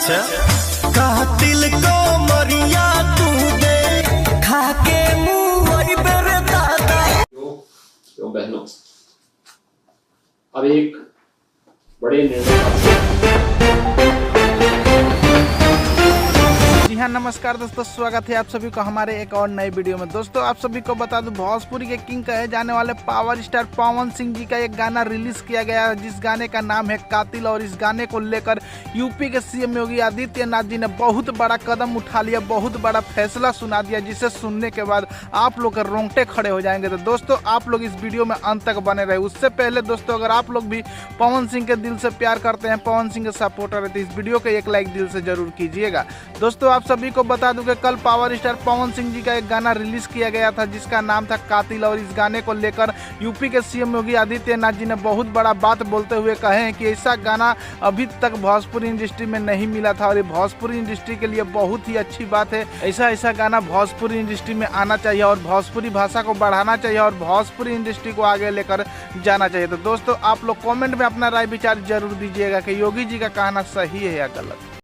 अच्छा कातिल को मरिया तू दे खाके मुंह वही बेरे दादा। यो बहनों, अब एक बड़े निर्णय। जी हाँ, नमस्कार दोस्तों, स्वागत है आप सभी को हमारे एक और नए वीडियो में। दोस्तों आप सभी को बता दूं, भोजपुरी के किंग कहे जाने वाले पावर स्टार पवन सिंह जी का एक गाना रिलीज किया गया है, जिस गाने का नाम है कातिल। और इस गाने को लेकर यूपी के सीएम योगी आदित्यनाथ जी ने बहुत बड़ा कदम उठा लिया, बहुत बड़ा फैसला सुना दिया, जिसे सुनने के बाद आप लोग के रोंगटे खड़े हो जाएंगे। तो दोस्तों आप लोग इस वीडियो में अंत तक बने रहे। उससे पहले दोस्तों, अगर आप लोग भी पवन सिंह के दिल से प्यार करते हैं, पवन सिंह के सपोर्टर है, तो इस वीडियो को एक लाइक दिल से जरूर कीजिएगा। दोस्तों आप सभी को बता दूं कि कल पावर स्टार पवन सिंह जी का एक गाना रिलीज किया गया था, जिसका नाम था कातिल। और इस गाने को लेकर यूपी के सीएम योगी आदित्यनाथ जी ने बहुत बड़ा बात बोलते हुए कहे हैं कि ऐसा गाना अभी तक भोजपुरी इंडस्ट्री में नहीं मिला था, और ये भोजपुरी इंडस्ट्री के लिए बहुत ही अच्छी बात है। ऐसा गाना भोजपुरी इंडस्ट्री में आना चाहिए और भोजपुरी भाषा को बढ़ाना चाहिए और भोजपुरी इंडस्ट्री को आगे लेकर जाना चाहिए। तो दोस्तों आप लोग कॉमेंट में अपना राय विचार जरूर दीजिएगा कि योगी जी का कहना सही है या गलत।